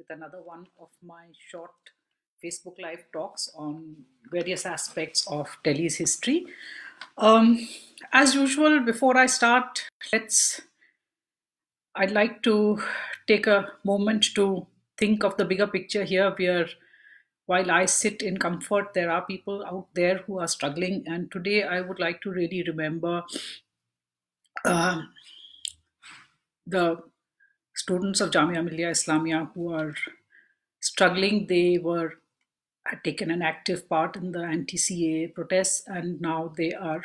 with another one of my short Facebook Live talks on various aspects of Delhi's history. As usual, before I start, I'd like to take a moment to think of the bigger picture here, where while I sit in comfort, there are people out there who are struggling. And today I would like to really remember uh, the students of Jamia Millia Islamia who are struggling. They had taken an active part in the anti-CAA protests, and now they are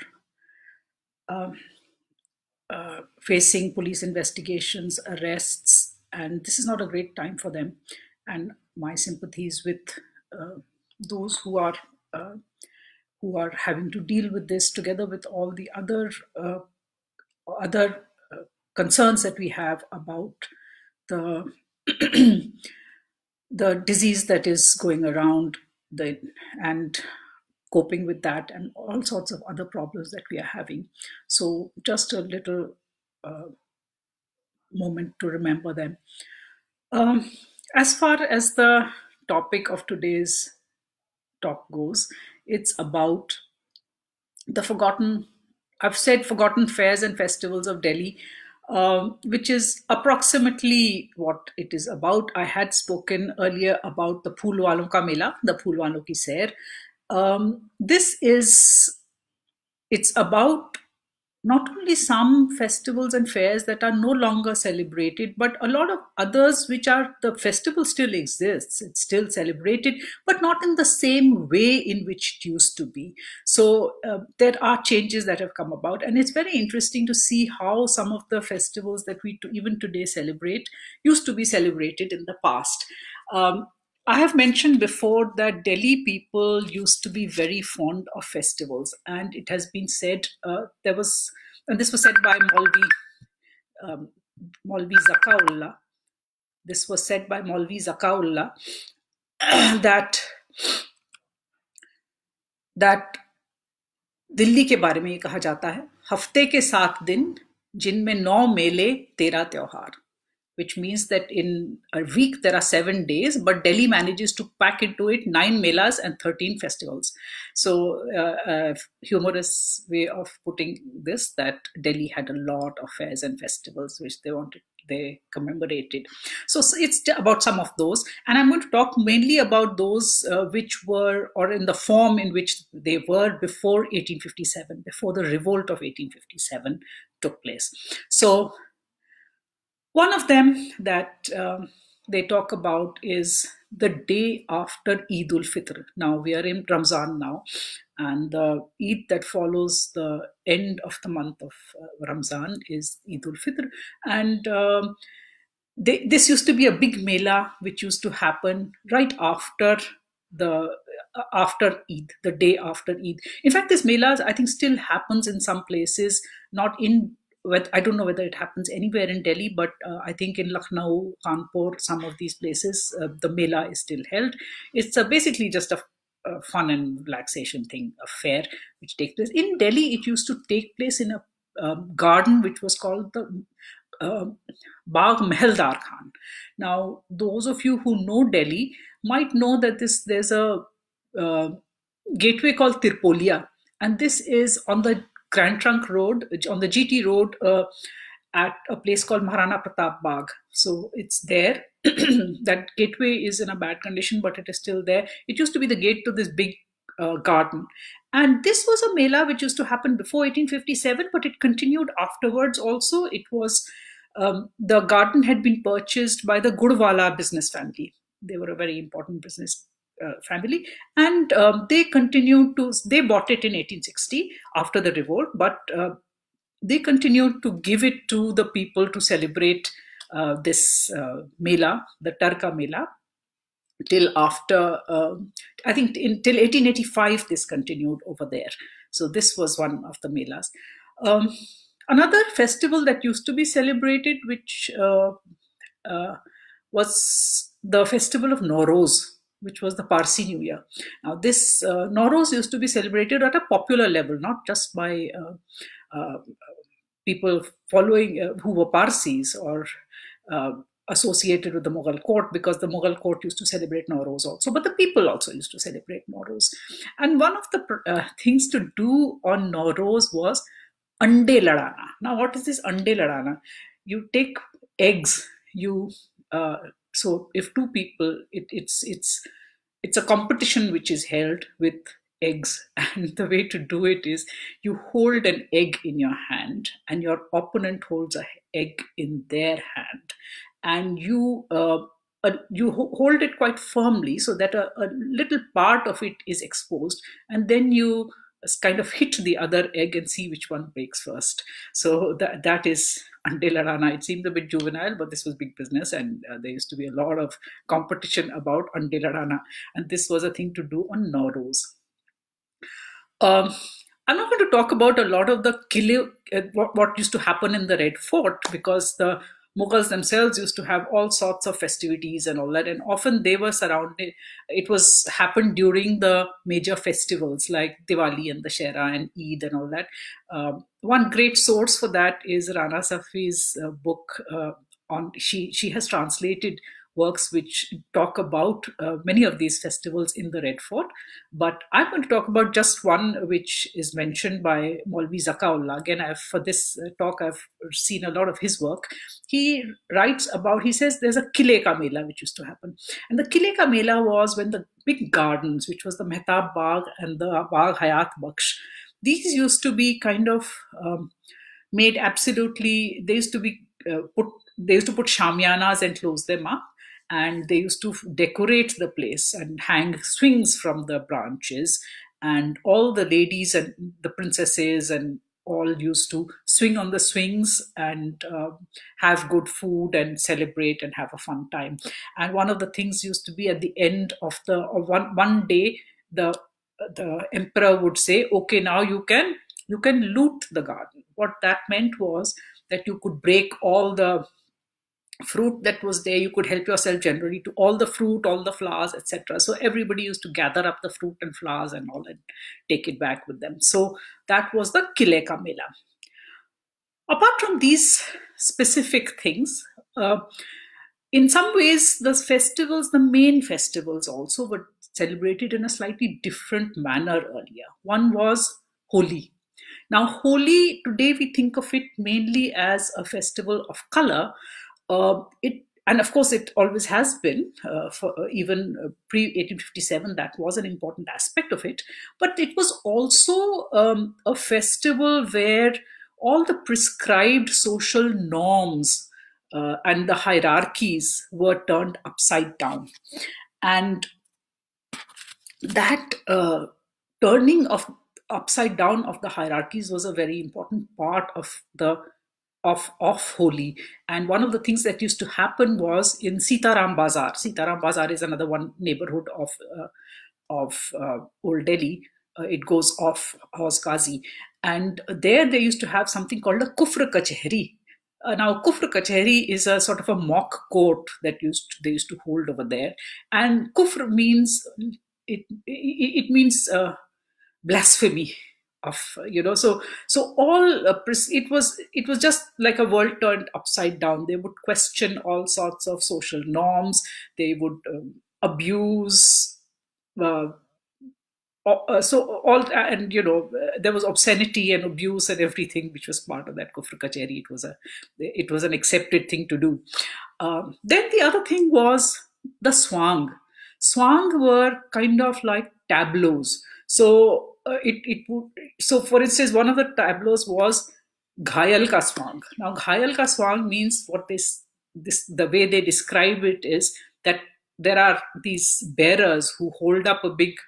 facing police investigations, arrests, and this is not a great time for them. And my sympathies with those who are having to deal with this, together with all the other concerns that we have about the the disease that is going around, and coping with that, and all sorts of other problems that we are having. So just a little moment to remember them. As far as the topic of today's talk goes, it's about the forgotten fairs and festivals of Delhi, which is approximately what it is about. I had spoken earlier about the Phool Walon ka Mela, the Phool Walon ki Sair. It's about not only some festivals and fairs that are no longer celebrated, but a lot of others the festival still exists, it's still celebrated, but not in the same way in which it used to be. So there are changes that have come about, and it's very interesting to see how some of the festivals that we even today celebrate used to be celebrated in the past. I have mentioned before that Delhi people used to be very fond of festivals, and it has been said, and this was said by Maulvi Zakaullah. This was said by Maulvi Zakaullah that Delhi के बारे में ये कहा जाता है, हफ्ते के 7 दिन जिनमें 9 मेले 13 त्योहार, which means that in a week there are 7 days, but Delhi manages to pack into it 9 melas and 13 festivals. So a humorous way of putting this, that Delhi had a lot of fairs and festivals which they commemorated. So it's about some of those, and I'm going to talk mainly about those which were, or in the form in which they were before 1857, before the revolt of 1857 took place. So one of them that they talk about is the day after Eid ul-Fitr. Now we are in Ramzan now, and the Eid that follows the end of the month of Ramzan is Eid ul-Fitr. And this used to be a big mela which used to happen right after Eid, the day after Eid. In fact, this mela, I think, still happens in some places, I don't know whether it happens anywhere in Delhi, but I think in Lucknow, Kanpur, some of these places, the mela is still held. It's basically just a fun and relaxation thing, a fair which takes place. In Delhi, it used to take place in a garden which was called the Bagh Mahaldar Khan. Now, those of you who know Delhi might know that there's a gateway called Tirpolia, and this is on the Grand Trunk Road, on the GT Road, at a place called Maharana Pratap Bagh. So it's there. That gateway is in a bad condition, but it is still there. It used to be the gate to this big garden. And this was a mela which used to happen before 1857, but it continued afterwards also. It was, the garden had been purchased by the Gudwala business family. They were a very important business family, and they bought it in 1860 after the revolt, but they continued to give it to the people to celebrate this mela, the Tarka Mela, till after, I think till 1885 this continued over there. So this was one of the melas. Another festival that used to be celebrated, which was the festival of Nowruz, which was the Parsi New Year. Now this Nowruz used to be celebrated at a popular level, not just by people following who were Parsis or associated with the Mughal court, because the Mughal court used to celebrate Nowruz also, but the people also used to celebrate Nowruz. And one of the things to do on Nowruz was ande ladana. Now, what is this ande ladana? You take eggs. You so if two people, it's a competition which is held with eggs, and the way to do it is you hold an egg in your hand, and your opponent holds a egg in their hand, and you hold it quite firmly so that a little part of it is exposed, and then you kind of hit the other egg and see which one breaks first. So that is Ande Ladana. It seemed a bit juvenile, but this was big business, and there used to be a lot of competition about Ande Ladana, and this was a thing to do on Nowruz. Um, I'm not going to talk about a lot of the what used to happen in the Red Fort, because the Mughals themselves used to have all sorts of festivities and all that, and often they were surrounded. It was happened during the major festivals like Diwali and Dashera and Eid and all that. One great source for that is Rana Safi's book on. She has translated works which talk about many of these festivals in the Red Fort. But I'm going to talk about just one which is mentioned by Maulvi Zakaullah. Again, for this talk, I've seen a lot of his work. He writes about, he says there's a Kile Ka Mela which used to happen. And the Kile Ka Mela was when the big gardens, which was the Mehtab Bagh and the Bagh Hayat Baksh, these used to be kind of made absolutely, they used to be they used to put shamianas and close them up, and they used to decorate the place and hang swings from the branches, and all the ladies and the princesses and all used to swing on the swings and have good food and celebrate and have a fun time. And one of the things used to be at the end of one day, the emperor would say, okay, now you can loot the garden. What that meant was that you could break all the fruit that was there. You could help yourself generally to all the fruit, all the flowers, etc. So everybody used to gather up the fruit and flowers and all and take it back with them. So that was the Kile Ka Mela. Apart from these specific things, in some ways, the main festivals also were celebrated in a slightly different manner earlier. One was Holi. Now, Holi, today we think of it mainly as a festival of color. And of course, it always has been, for even pre-1857, that was an important aspect of it. But it was also a festival where all the prescribed social norms and the hierarchies were turned upside down. And that turning of upside down of the hierarchies was a very important part of Holi. And one of the things that used to happen was in Sitaram Bazar. Sitaram Bazar is another one neighborhood of Old Delhi. It goes off Hauz Qazi. And there they used to have something called a Kufr Kachehri. Now, Kufr Kachehri is a sort of a mock court that they used to hold over there. And Kufr means, it means blasphemy of, so all it was just like a world turned upside down. They would question all sorts of social norms. They would abuse there was obscenity and abuse and everything, which was part of that Kufr Kacheri. It was an accepted thing to do. Then the other thing was the swang. Swang were kind of like tableaus. So for instance, one of the tableaus was Ghayal Ka Swang. Now, Ghayal Ka Swang means the way they describe it is that there are these bearers who hold up a big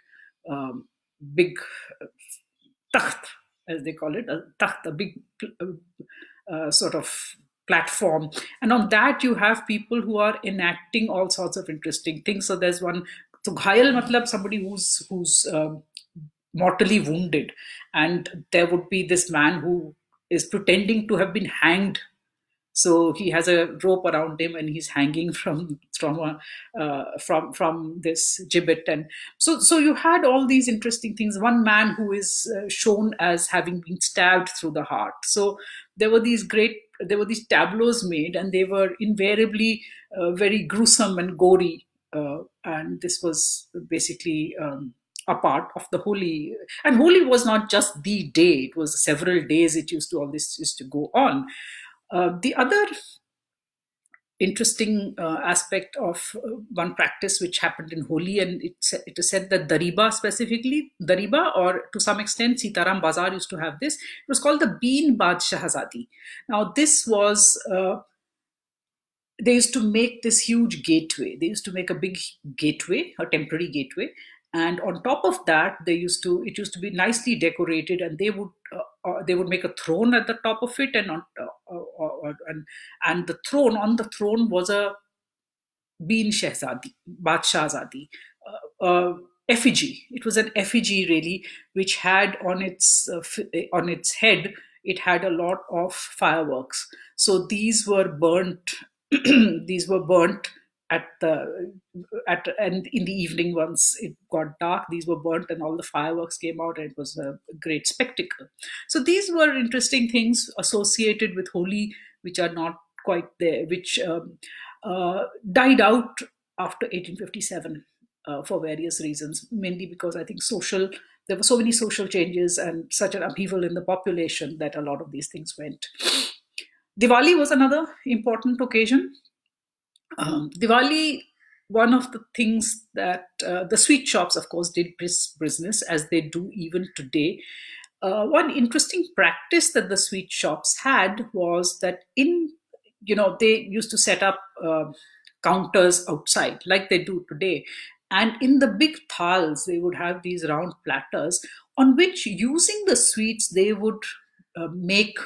takht, as they call it, a big sort of platform, and on that you have people who are enacting all sorts of interesting things. So there's one. So Ghayal matlab somebody who's mortally wounded, and there would be this man who is pretending to have been hanged. So he has a rope around him and he's hanging from this gibbet. And so you had all these interesting things. One man who is shown as having been stabbed through the heart. So there were these great there were these tableaus made, and they were invariably very gruesome and gory. And this was basically a part of the Holi. And Holi was not just the day; it was several days. It used to all this used to go on. The other interesting aspect of one practice which happened in Holi, and it is said that Dariba specifically, Dariba, or to some extent Sitaram Bazar used to have this. It was called the Bean Badshahzadi. Now this was, they used to make this huge gateway. They used to make a big gateway, a temporary gateway, and on top of that, it used to be nicely decorated, and they would make a throne at the top of it, and and the throne, on the throne was a Bean Shahzadi, Badshahzadi, effigy. It was an effigy, really, which had on its head, it had a lot of fireworks. So these were burnt. These were burnt at the and in the evening, once it got dark, these were burnt and all the fireworks came out, and it was a great spectacle. So these were interesting things associated with Holi, which are not quite there, which died out after 1857 for various reasons, mainly because I think there were so many social changes and such an upheaval in the population that a lot of these things went. Diwali was another important occasion. Diwali, one of the things that the sweet shops, of course, did business, as they do even today. One interesting practice that the sweet shops had was that they used to set up counters outside like they do today. And in the big thals, they would have these round platters on which, using the sweets, they would make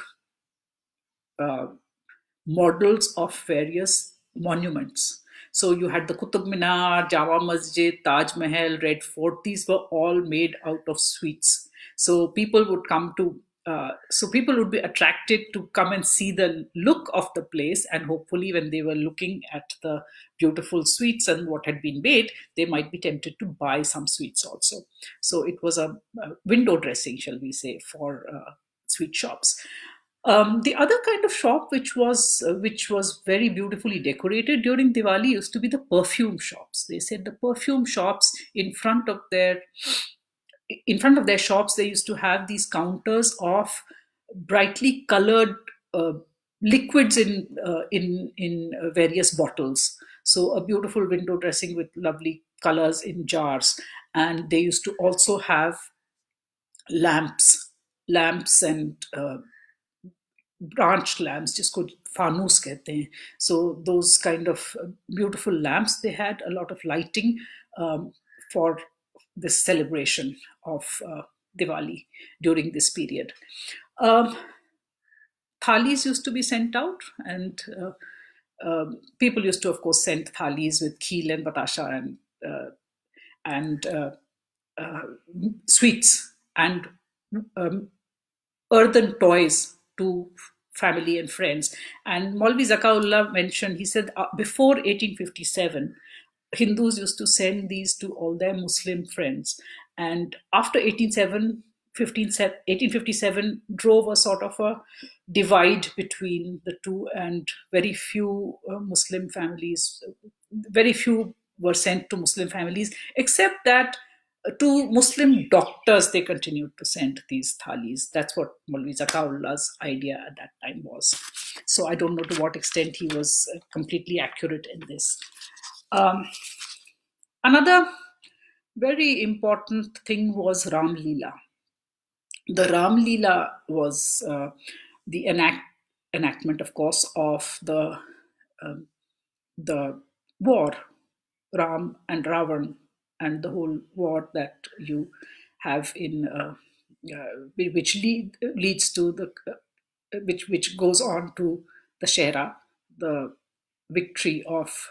models of various monuments. So you had the Qutub Minar, Jama Masjid, Taj Mahal, Red Fort. These were all made out of sweets. So people would be attracted to come and see the look of the place, and hopefully, when they were looking at the beautiful sweets and what had been made, they might be tempted to buy some sweets also. So it was a window dressing, shall we say, for sweet shops. The other kind of shop which was very beautifully decorated during Diwali used to be the perfume shops. They said the perfume shops, in front of their shops, they used to have these counters of brightly colored liquids in various bottles. So a beautiful window dressing with lovely colors in jars, and they used to also have lamps and branched lamps, jisko fanus kehte hain. So those kind of beautiful lamps, they had a lot of lighting for this celebration of Diwali during this period. Thalis used to be sent out, and people used to, of course, send thalis with kheer and batasha and sweets and earthen toys to family and friends. And Maulvi Zakaullah mentioned, he said before 1857, Hindus used to send these to all their Muslim friends. And after 1857 drove a sort of a divide between the two, and very few were sent to Muslim families, except that to Muslim doctors, they continued to send these thalis. That's what Maulvi Zakaullah's idea at that time was. So I don't know to what extent he was completely accurate in this. Another very important thing was Ram Leela. The Ram Leela was the enactment, of course, of the war, Ram and Ravan, and the whole war that you have which leads to which goes on to the Shehra, the victory of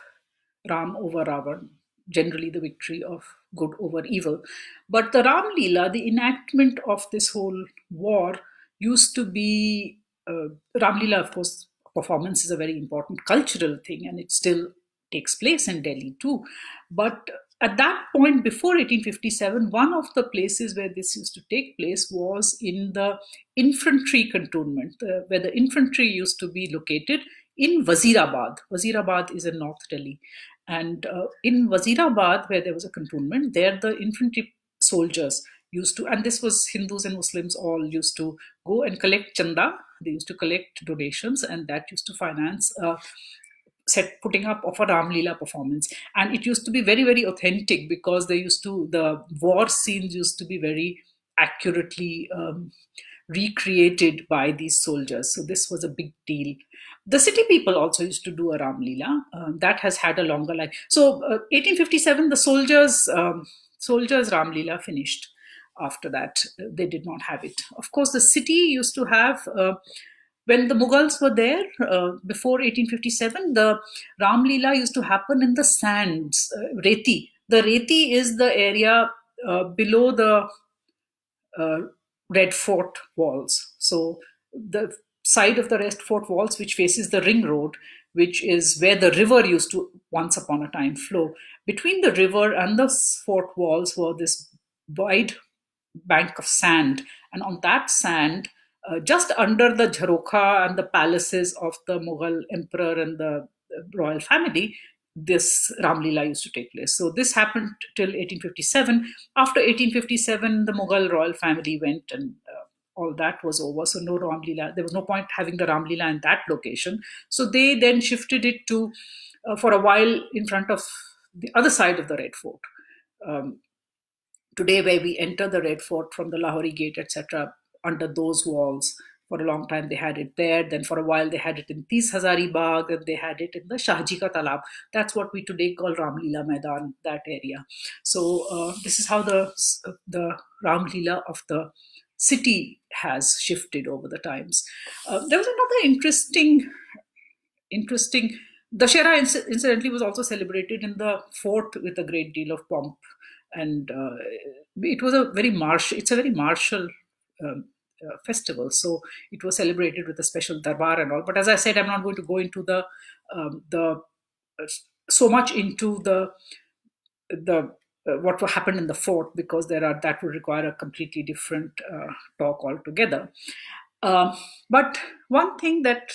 Ram over Ravan, generally the victory of good over evil. But the Ram Leela, the enactment of this whole war, used to be Ram Leela, of course. Performance is a very important cultural thing, and it still takes place in Delhi too. But at that point, before 1857, one of the places where this used to take place was in the infantry cantonment, where the infantry used to be located in Wazirabad. Wazirabad is in North Delhi. And in Wazirabad, where there was a cantonment, there the infantry soldiers used to, and this was Hindus and Muslims all used to go and collect chanda. They used to collect donations, and that used to finance putting up of a Ram Leela performance. And it used to be very, very authentic because the war scenes used to be very accurately recreated by these soldiers. So this was a big deal. The city people also used to do a Ram Leela. That has had a longer life. So 1857, the soldiers Ram Leela finished. After that, they did not have it. Of course, the city used to have, when the Mughals were there before 1857, the Ram Leela used to happen in the sands, Reti. The Reti is the area below the Red Fort walls. So the side of the Red Fort walls, which faces the ring road, which is where the river used to once upon a time flow. Between the river and the fort walls were this wide bank of sand, and on that sand, just under the Jharokha and the palaces of the Mughal emperor and the royal family, this Ram Leela used to take place. So this happened till 1857. After 1857, the Mughal royal family went, and all that was over. So no Ram Leela. There was no point having the Ram Leela in that location. So they then shifted it to, for a while, in front of the other side of the Red Fort. Today, where we enter the Red Fort from the Lahori Gate, etc., under those walls. For a long time, they had it there. Then, for a while, they had it in Tis Hazari Bagh, and they had it in the Shahji Ka Talab. That's what we today call Ram Leela Maidan, that area. So, this is how the Ram Leela of the city has shifted over the times. There was another interesting. Dussehra, incidentally, was also celebrated in the fort with a great deal of pomp, and it was it's a very martial festival. So it was celebrated with a special darbar and all. But as I said, I'm not going to go into the so much into the what happened in the fort, because that would require a completely different talk altogether. But one thing that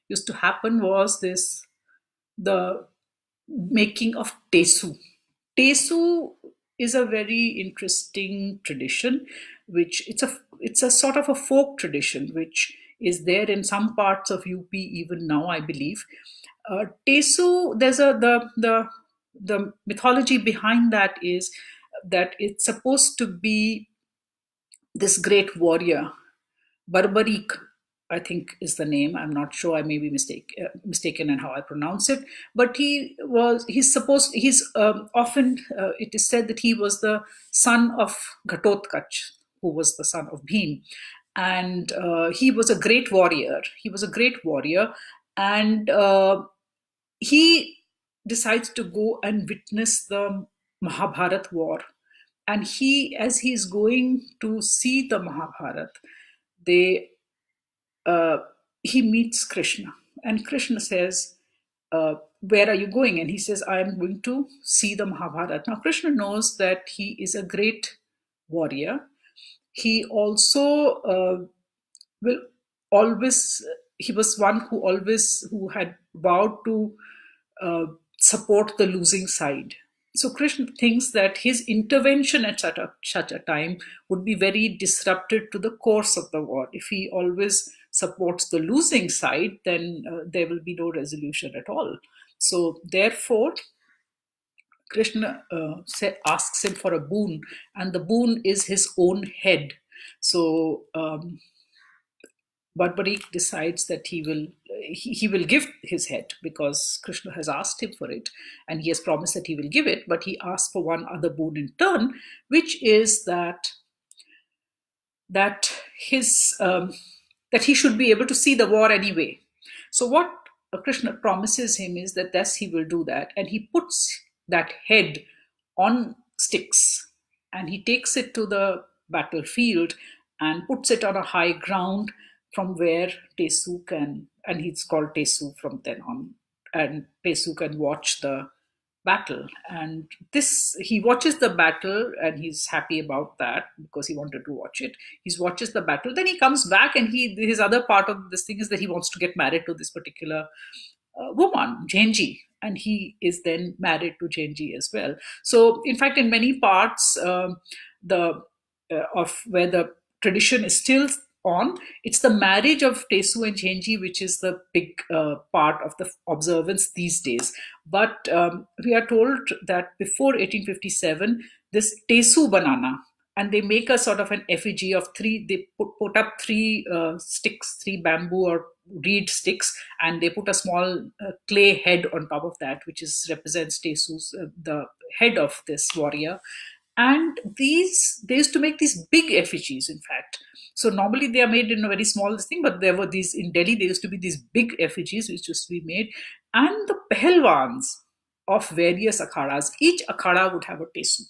used to happen was the making of tesu. Tesu is a very interesting tradition, which it's a sort of a folk tradition, which is there in some parts of UP even now, I believe. Tesu, there's the mythology behind that is that it's supposed to be this great warrior, Barbarik, I think is the name. I'm not sure. I may be mistaken in how I pronounce it. But often it is said that he was the son of Ghatotkach, who was the son of Bhim. And he was a great warrior. And he decides to go and witness the Mahabharat war. And as he's going to see the Mahabharat, he meets Krishna, and Krishna says, where are you going? And he says, I am going to see the Mahabharata. Now, Krishna knows that he is a great warrior. He also he was one who had vowed to support the losing side. So Krishna thinks that his intervention at such a time would be very disruptive to the course of the war. If he always supports the losing side, then there will be no resolution at all. So therefore, Krishna asks him for a boon, and the boon is his own head. So Barbarik decides that he will give his head, because Krishna has asked him for it, and he has promised that he will give it. But he asks for one other boon in turn, which is that he should be able to see the war anyway. So what Krishna promises him is that thus he will do that, and he puts that head on sticks, and he takes it to the battlefield and puts it on a high ground from where Tesu and he's called Tesu from then on and Tesu can watch the battle. And this, he watches the battle and he's happy about that because he wanted to watch it. He watches the battle, then he comes back, and his other part of this thing is that he wants to get married to this particular woman, Genji, and he is then married to Genji as well. So, in fact, in many parts, the of where the tradition is still on, it's the marriage of Tesu and Genji which is the big part of the observance these days. But we are told that before 1857, this Tesu banana, and they make a sort of an effigy of three, they put up three sticks, three bamboo or reed sticks, and they put a small clay head on top of that, which is represents Tesu's, the head of this warrior. And these, they used to make these big effigies, in fact. So normally they are made in a very small thing, but there were these in Delhi, there used to be these big effigies which used to be made. And the pehlwans of various akhadas, each akhada would have a Tesu,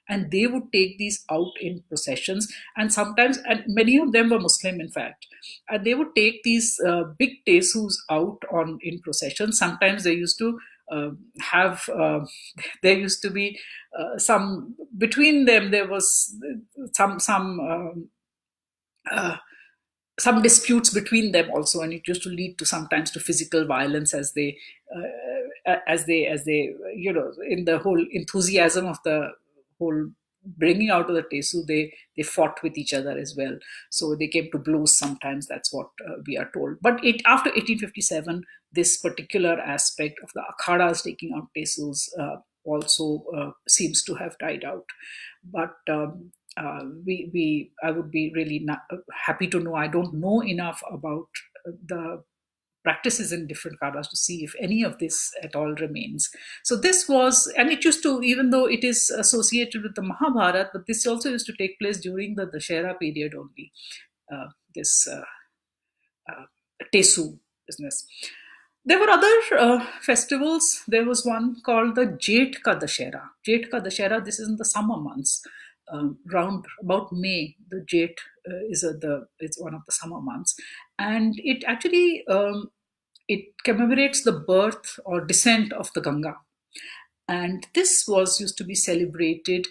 and they would take these out in processions. And sometimes, and many of them were Muslim, in fact, and they would take these big Tesus out on in processions. Sometimes they used to have there used to be some between them, there was uh, some disputes between them also, and it used to lead to sometimes to physical violence as they in the whole enthusiasm of the whole bringing out of the Tesu, they fought with each other as well. So they came to blows sometimes. That's what we are told. But after 1857, this particular aspect of the akhadas taking out Tesus also seems to have died out. But I would be really happy to know. I don't know enough about the practices in different khadas to see if any of this at all remains. So this was, and it used to, even though it is associated with the Mahabharata, but this also used to take place during the Dashera period only, this Tesu business. There were other festivals. There was one called the Jeth Ka Dashera. Jeth Ka Dashera, this is in the summer months. Round about May, the Jeth it's one of the summer months, and it actually it commemorates the birth or descent of the Ganga, and this was used to be celebrated.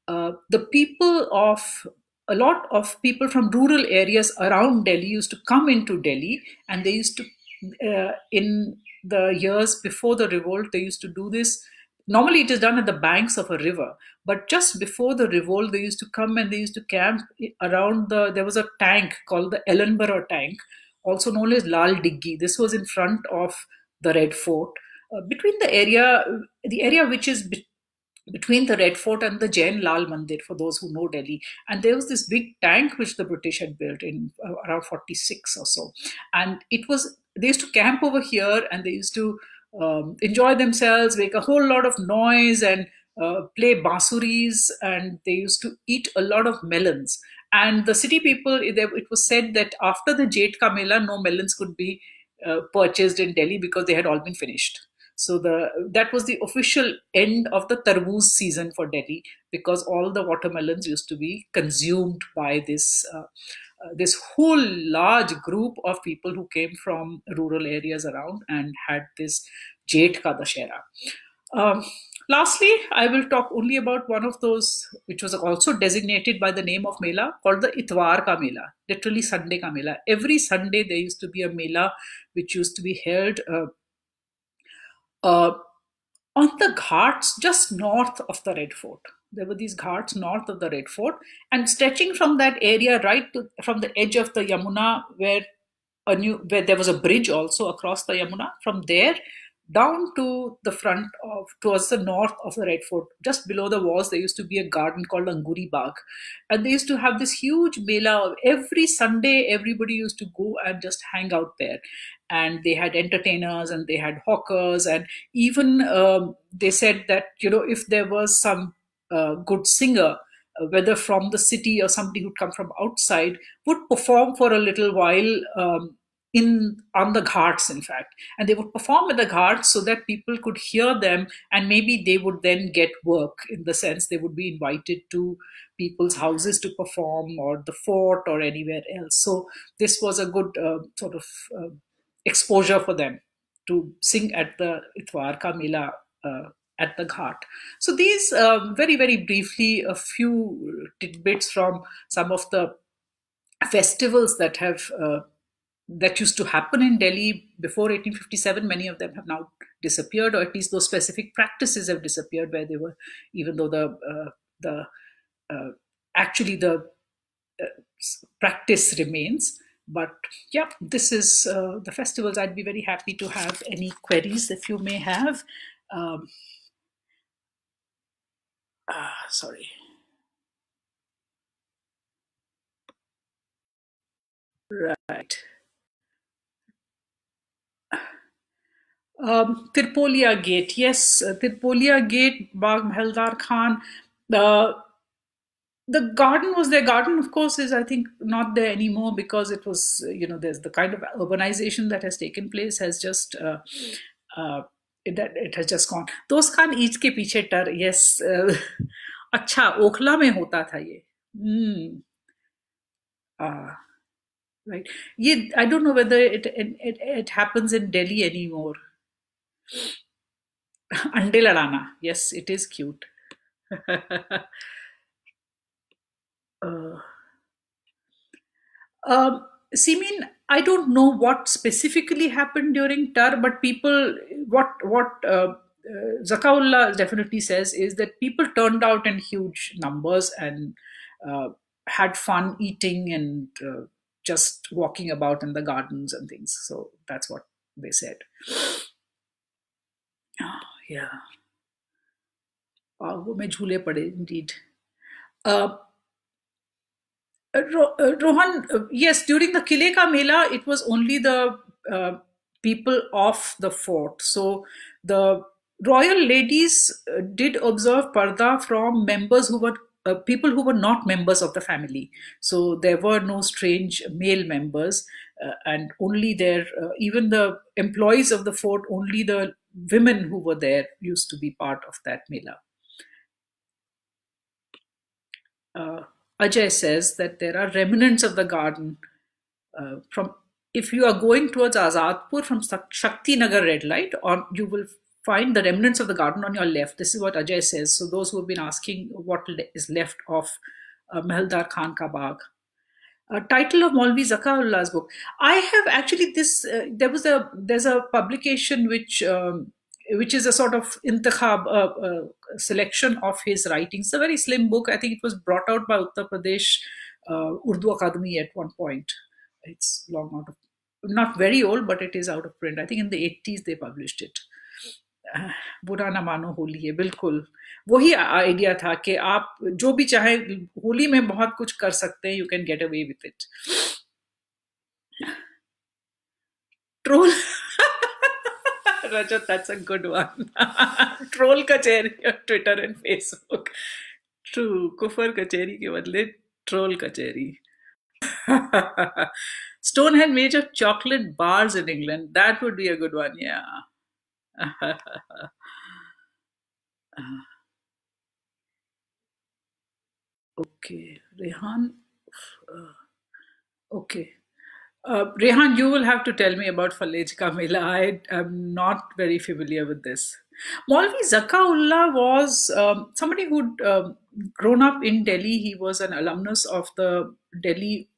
The people of a lot of people from rural areas around Delhi used to come into Delhi, and they used to in the years before the revolt, they used to do this. Normally, it is done at the banks of a river, but just before the revolt, they used to come and they used to camp around the. There was a tank called the Ellenborough tank, also known as Lal Diggi. This was in front of the Red Fort, between the area which is between the Red Fort and the Jain Lal Mandir, for those who know Delhi. And there was this big tank which the British had built in around 46 or so. And they used to camp over here, and they used to enjoy themselves, make a whole lot of noise, and play bansuris, and they used to eat a lot of melons. And the city people, it was said that after the Jeth Ka Mela, no melons could be purchased in Delhi because they had all been finished. So that was the official end of the tarboos season for Delhi, because all the watermelons used to be consumed by this whole large group of people who came from rural areas around and had this Jeth Ka Dashera. Um, Lastly, I will talk only about one of those which was also designated by the name of Mela, called the Itwar Ka Mela, literally Sunday Ka Mela. Every Sunday there used to be a Mela which used to be held uh, on the ghats just north of the Red Fort. There were these ghats north of the Red Fort, and stretching from that area from the edge of the Yamuna, where there was a bridge also across the Yamuna. From there down to the front of towards the north of the Red Fort, just below the walls, there used to be a garden called Anguri Bagh, and they used to have this huge mela. Every Sunday, everybody used to go and just hang out there, and they had entertainers and they had hawkers, and even they said that if there was some good singer, whether from the city or somebody who'd come from outside, would perform for a little while. On the ghats, in fact, and they would perform at the ghats so that people could hear them, and maybe they would then get work, in the sense they would be invited to people's houses to perform, or the fort, or anywhere else. So this was a good sort of exposure for them to sing at the Itwar ka Mela at the Ghat. So these, very, very briefly, a few tidbits from some of the festivals that used to happen in Delhi before 1857. Many of them have now disappeared, or at least those specific practices have disappeared where they were, even though the uh, actually the practice remains. But yeah, this is the festivals. I'd be very happy to have any queries if you may have. Um, Sorry. Right. Tirpolia Gate, yes, Tirpolia Gate, Bagh Mahaldar Khan. Uh, the garden was there. Garden, of course, is I think not there anymore because it was, there's the kind of urbanization that has taken place has just uh, it has just gone. Those Khan Eid के पीछे टर, yes. अच्छा ओखला में होता था ये. Hmm. Ah, right. ये I don't know whether it happens in Delhi anymore. अंडे लड़ाना, yes, it is cute. uh, Simin, I don't know what specifically happened during Tar, but people, what Zakaullah definitely says is that people turned out in huge numbers and had fun eating and just walking about in the gardens and things. So that's what they said. Yeah. वो में झूले पड़े, indeed. Uh, Rohan, yes, during the Kile Ka Mela, it was only the people of the fort. So the royal ladies did observe parda from members who were people who were not members of the family. So there were no strange male members, and only their even the employees of the fort, only the women who were there used to be part of that mela. Ajay says that there are remnants of the garden from if you are going towards Azadpur from Shakti Nagar red light, or you will find the remnants of the garden on your left. This is what Ajay says. So those who have been asking what is left of Mahaldar Khan Ka Bagh. Title of Maulvi Zakaullah's book. I have actually this. There's a publication which is a sort of intikhab selection of his writings. It's a very slim book. I think it was brought out by Uttar Pradesh Urdu Academy at one point. It's long out of, not very old, but it is out of print. I think in the 80s they published it. बुरा ना मानो होली है, बिल्कुल वही idea था कि आप जो भी चाहे होली में बहुत कुछ कर सकते हैं, you can get away with it. Troll Rajat, that's a good one. Troll kacheri on Twitter and Facebook. True. Kufar kacheri ke badle troll kacheri. Stonehenge made of chocolate bars in England. That would be a good one, yeah. Okay, Rehan. Okay. Rehan, you will have to tell me about Falej Ka Mela. I am not very familiar with this. Maulvi Zakaullah was somebody who'd grown up in Delhi. He was an alumnus of the Delhi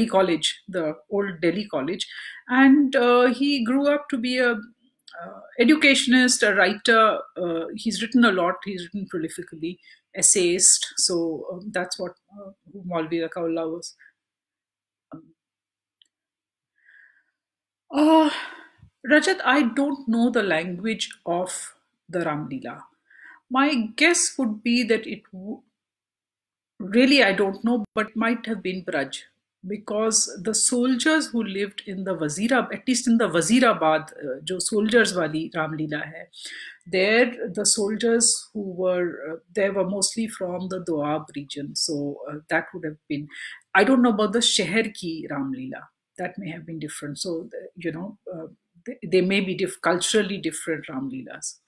College, the old Delhi College. And he grew up to be a educationist, a writer. He's written a lot. He's written prolifically, essayist. So that's what who Maulvi Zakaullah was. Uh, Rajat, I don't know the language of the Ramlila. My guess would be that really I don't know, but might have been Braj, because the soldiers who lived in the Wazira, at least in the Wazirabad, jo soldiers wali Ramlila hai, there the soldiers who were there were mostly from the Doab region, so that would have been. I don't know about the Sheher ki Ramlila. That may have been different. So they may be culturally different Ramlilas.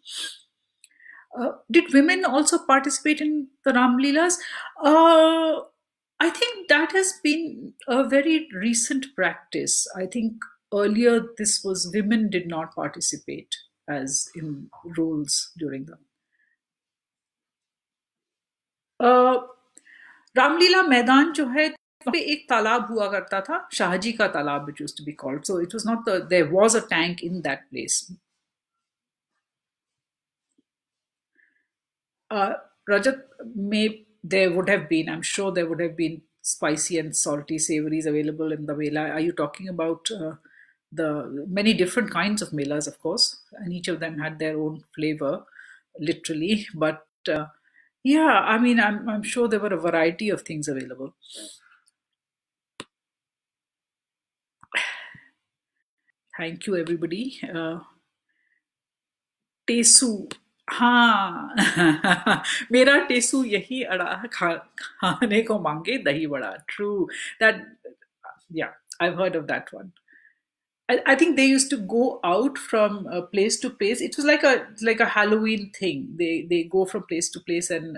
Did women also participate in the Ramlilas? I think that has been a very recent practice. I think earlier this was women did not participate as in roles during the Ramlila मैदान जो है वहाँ पे एक तालाब हुआ करता था शाहजी का तालाब which used to be called so it was not there was a tank in that place Rajat may there would have been I'm sure there would have been spicy and salty savories available in the mela are you talking about the many different kinds of melas of course and each of them had their own flavor literally but yeah, I mean, I'm sure there were a variety of things available. Thank you, everybody. टेसू हाँ मेरा टेसू यही अड़ा खाने को मांगे दही बड़ा true that yeah I've heard of that one I think they used to go out from place to place. It was like a Halloween thing. They go from place to place and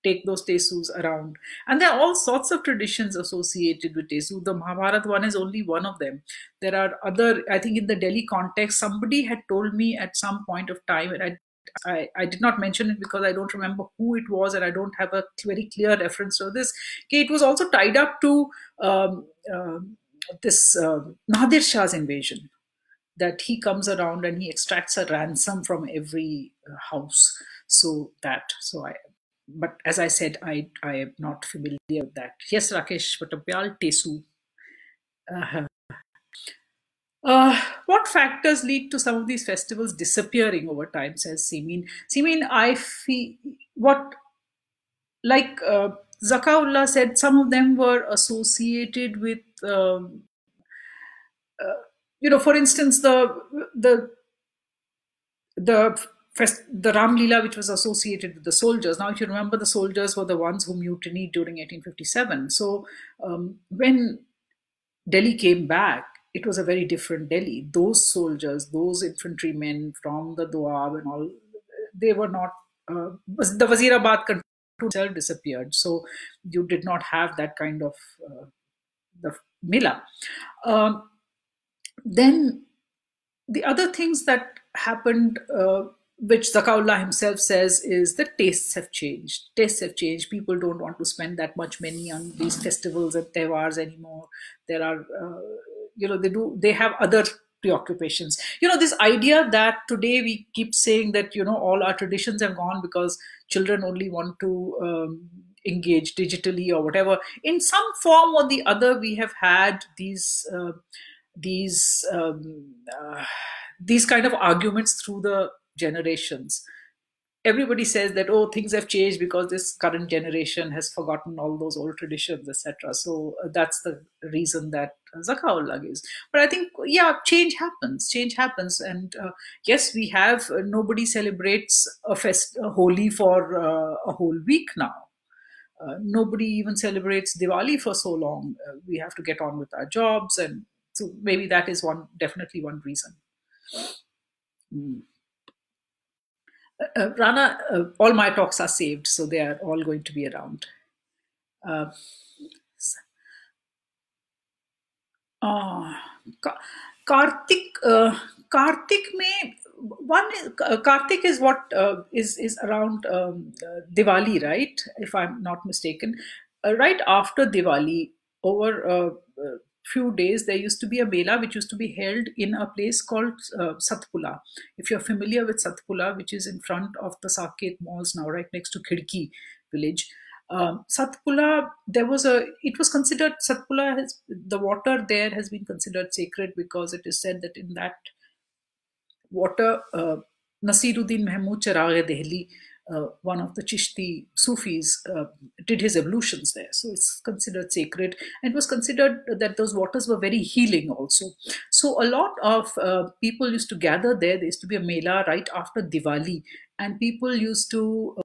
take those tesus around. And there are all sorts of traditions associated with tesu. The Mahabharat one is only one of them. There are other. I think in the Delhi context, somebody had told me at some point of time, and I did not mention it because I don't remember who it was and I don't have a very clear reference to this. Okay, it was also tied up to this Nadir Shah's invasion, that he comes around and he extracts a ransom from every house. But as I said, I am not familiar with that. Yes, Rakesh Vatapyal, Tesu. What factors lead to some of these festivals disappearing over time, says Simin. Simin, I feel what, like Zakaullah said, some of them were associated with, for instance, the Ram Leela, which was associated with the soldiers. Now, if you remember, the soldiers were the ones who mutinied during 1857. So when Delhi came back, it was a very different Delhi. Those soldiers, those infantrymen from the Doab and all, they were not, the Wazirabad control itself disappeared. So you did not have that kind of the Mela. Then the other things that happened, which Zakaullah himself says, is that tastes have changed. Tastes have changed. People don't want to spend that much money on these festivals and tewars anymore. There are, they have other preoccupations. This idea that today we keep saying that, all our traditions have gone because children only want to engage digitally or whatever. In some form or the other, we have had these kind of arguments through the generations. Everybody says that, oh, things have changed because this current generation has forgotten all those old traditions, etc. So that's the reason that Zakaullah gives. But I think, yeah, change happens. And yes, we have, nobody celebrates a Holi for a whole week now. Nobody even celebrates Diwali for so long. We have to get on with our jobs, and so maybe that is definitely one reason. Rana, all my talks are saved, so they are all going to be around. Kartik may Kartik is what is around Diwali, right? If I'm not mistaken, right after Diwali, over a few days, there used to be a Mela which used to be held in a place called Satpula. If you're familiar with Satpula, which is in front of the Saket malls now, right next to Khidki village. Satpula, it was considered, the water there has been considered sacred because it is said that in that water, Nasiruddin Mahmud Chiragh-e-Dehli, one of the Chishti Sufis, did his ablutions there. So it's considered sacred. And it was considered that those waters were very healing also. So a lot of people used to gather there. There used to be a Mela right after Diwali. And people used to,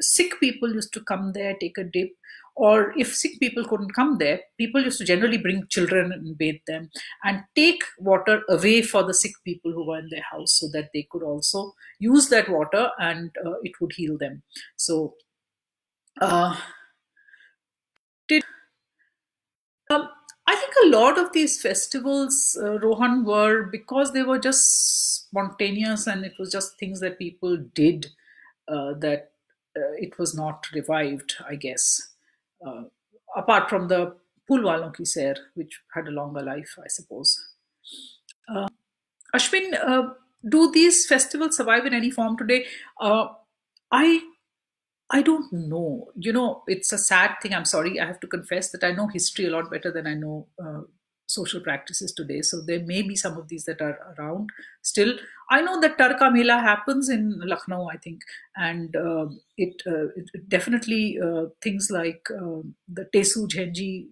Sikh people used to come there, take a dip. Or if Sikh people couldn't come there, people used to generally bring children and bathe them and take water away for the Sikh people who were in their house so that they could also use that water and it would heal them. So, I think a lot of these festivals, Rohan, were because they were just spontaneous and it was just things that people did, that it was not revived, I guess. Uh, Apart from the Pulwalon ki Sair, which had a longer life, I suppose. Ashwin, do these festivals survive in any form today? Uh, I I don't know. You know, it's a sad thing. I'm sorry. I have to confess that I know history a lot better than I know social practices today. So there may be some of these that are around still. I know that Tarka Mela happens in Lucknow, I think, and it definitely things like the Tesu Jhenji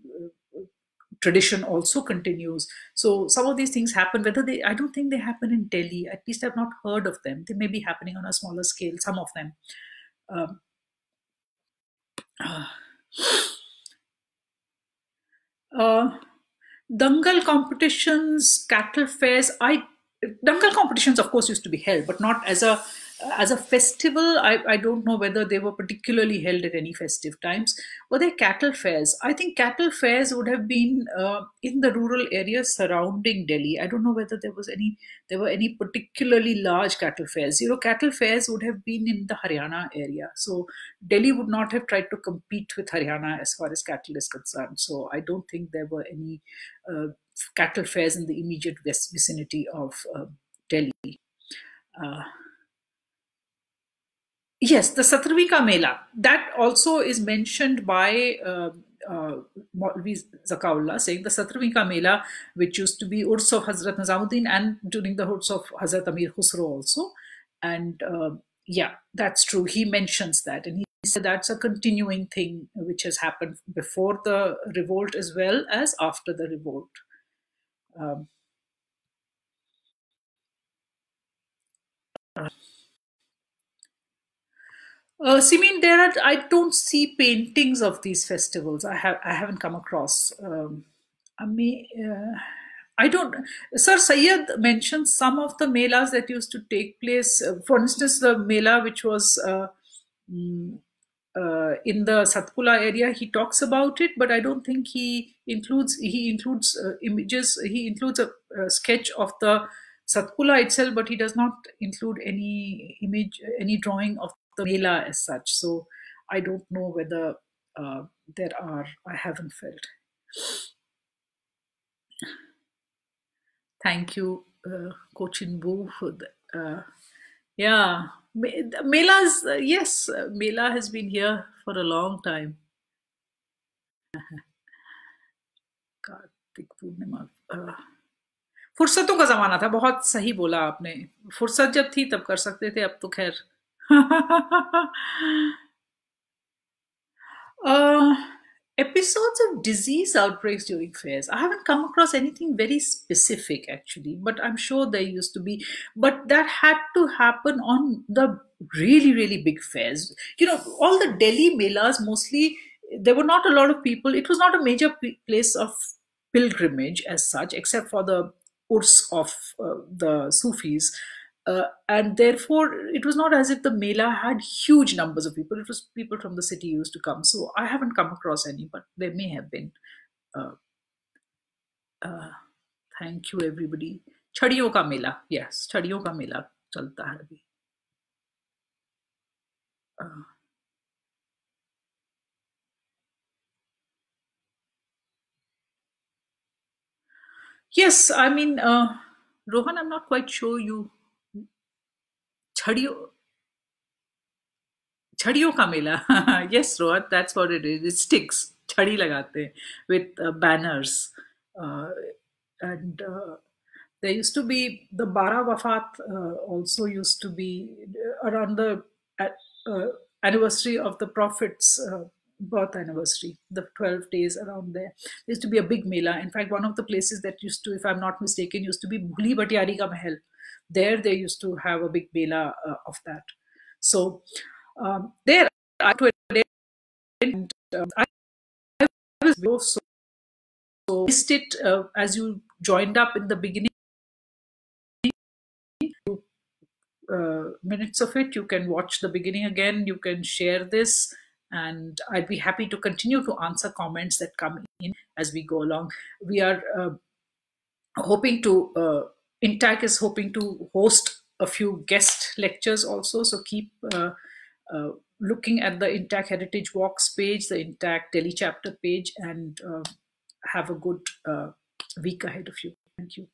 tradition also continues. So some of these things happen. Whether they, I don't think they happen in Delhi. At least I've not heard of them. They may be happening on a smaller scale. Some of them. Um, Uh, Dangal competitions, cattle fairs. Dangal competitions, of course, used to be held, but not as a festival. I don't know whether they were particularly held at any festive times. Were there cattle fairs? I think cattle fairs would have been in the rural areas surrounding Delhi. I don't know whether there were any particularly large cattle fairs. You know, cattle fairs would have been in the Haryana area. So Delhi would not have tried to compete with Haryana as far as cattle is concerned. So I don't think there were any uh, cattle fairs in the immediate vicinity of Delhi. Uh, yes, the Satravi Ka Mela. That also is mentioned by Maulvi Zakaullah, saying the Satravi Ka Mela, which used to be Urs of Hazrat Nizamuddin and during the Urs of Hazrat Amir Khusro also. And yeah, that's true. He mentions that. And he said that's a continuing thing which has happened before the revolt as well as after the revolt. Um, Simin, there are. I don't see paintings of these festivals. I haven't come across. I mean, I don't. Sir Sayyid mentioned some of the melas that used to take place. For instance, the mela which was mm, in the Satpura area. He talks about it, but I don't think he includes images. He includes a sketch of the Satpura itself, but he does not include any image, any drawing of the Mela as such. So I don't know whether there are. I haven't felt. Thank you, Cochin Boo, for the, yeah. Mela's, yes, Mela has been here for a long time. Kartik Purnima फुर्सतों का जमाना था बहुत सही बोला आपने फुर्सत जब थी तब कर सकते थे अब तो खैर uh, episodes of disease outbreaks during fairs. I haven't come across anything very specific actually, but I'm sure there used to be. But that had to happen on the really, really big fairs. You know, all the Delhi melas mostly, there were not a lot of people. It was not a major place of pilgrimage as such, except for the urs of the Sufis. And therefore, it was not as if the Mela had huge numbers of people. It was people from the city used to come. So I haven't come across any, but there may have been. Uh, uh, Thank you, everybody. छड़ियों का मेला, yes, छड़ियों का मेला चलता है अभी. Uh, yes, I mean, Rohan, I'm not quite sure you. छड़ियों छड़ियों का मेला. Yes, Rohan, that's what it is. It sticks. छड़ी लगाते हैं with banners. Uh, and there used to be the Bara Wafat also used to be around the uh, anniversary of the Prophet's birth anniversary, the 12 days around there. There used to be a big mela. In fact, one of the places that used to, if I'm not mistaken, used to be Bhuli Bhatiyari Ka Mahal. There they used to have a big mela of that. So there, I to attend, and I was so missed it as you joined up in the beginning. Minutes of it. You can watch the beginning again. You can share this, and I'd be happy to continue to answer comments that come in as we go along. We are hoping to, INTAC is hoping to host a few guest lectures also, so keep looking at the INTAC Heritage Walks page, the INTAC Delhi chapter page, and have a good week ahead of you. Thank you.